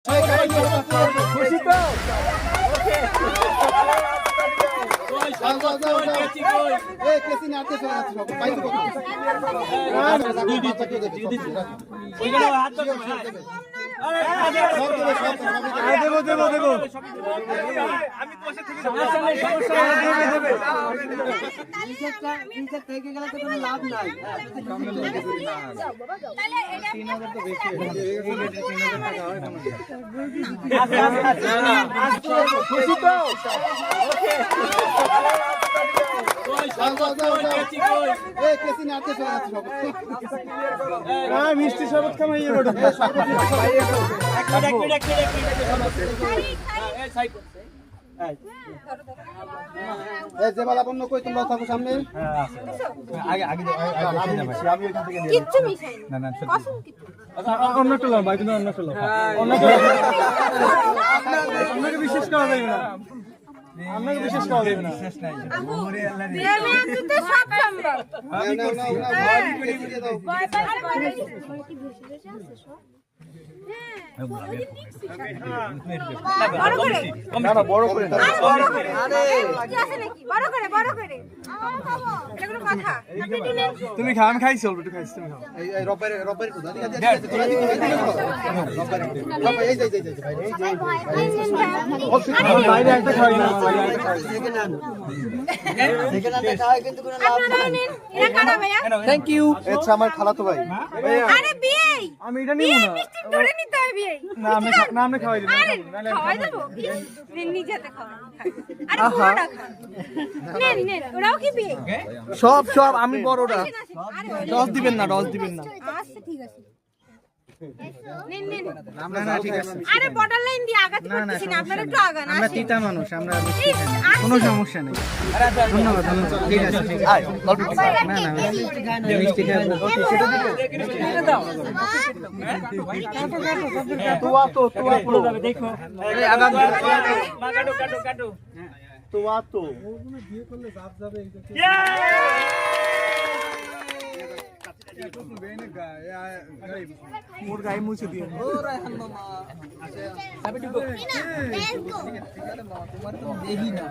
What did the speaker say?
খুশি তো? লাভ নাই। খুশি তো? মিষ্টি শরবত খামাই যে বালাপন্ন কই তোমরা থাকো সামনে। অন্যটা লো ভাই, কিন্তু অন্যটা লো, আপনাকে বিশেষ করা যাবে না, আপনাকে বিশেষ করা যাবে না। তুমি খাও, আমি খাইছি অল্প একটু খাইছি, তুমি খাও। বাইরে একটা খাই না, থ্যাংক ইউ। আচ্ছা আমার খালাতো ভাই, আমি এটা নিব না। ধরে নিতে হবে বিয়ে না আমি না, আপনি খাওয়াই দিন। খাওয়াই দেবো নিজেতে খাওয়া। আরে বড়টা খা, নেন নেন, ওরাও কি বিয়ে? সব সব আমি বড়টা। রস দিবেন না, রস দিবেন না। আচ্ছা ঠিক আছে, নেন নেন। না না ঠিক আছে। আরে বর্ডার লাইন দিয়ে আগাতে পারতেছি না, আপনারা একটু আগান। আমরা তিতা মানুষ, আমরা কোনো সমস্যা নেই। ধন্যবাদ ধন্যবাদ। ঠিক আছে ঠিক আছে। না না মিষ্টি খাবো। তুয়া তো দেখো, আগাম কাটো কাটো কাটো। তুয়া তো বিয়ে করলে জাপ যাবে। মোর গায়ে মুছে দিয়ে দেখি না।